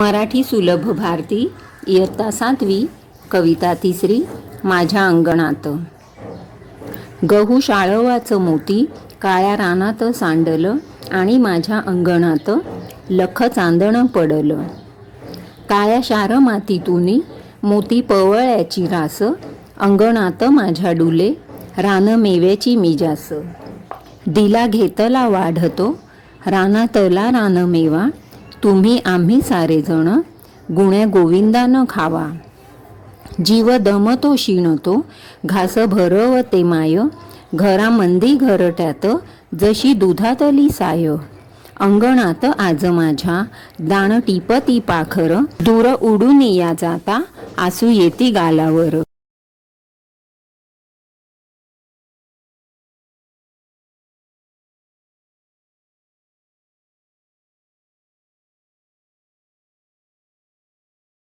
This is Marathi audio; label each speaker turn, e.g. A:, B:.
A: मराठी सुलभ भारती इयत्ता 7वी कविता 3 माझ्या अंगणात। गहू शाळवाचं मोती काळ्या रानात सांडलं आणि माझ्या अंगणात लख चांदणं पडलं। काळ्या शार मातीतूनी मोती पवळ्याची रास अंगणात माझ्या डुले रान मेव्याची मिजास। दिला घेतला वाढतो रानातला रानमेवा तुम्ही आम्ही सारे जण गुण्या गोविंदानं खावा। जीव दमतो शिणतो घास भरवते माय घरामंदी घरट्यात जशी दुधातली साय। अंगणात आज माझ्या दाण टिपती पाखर दूर उडून या जाता आसू येती गालावर।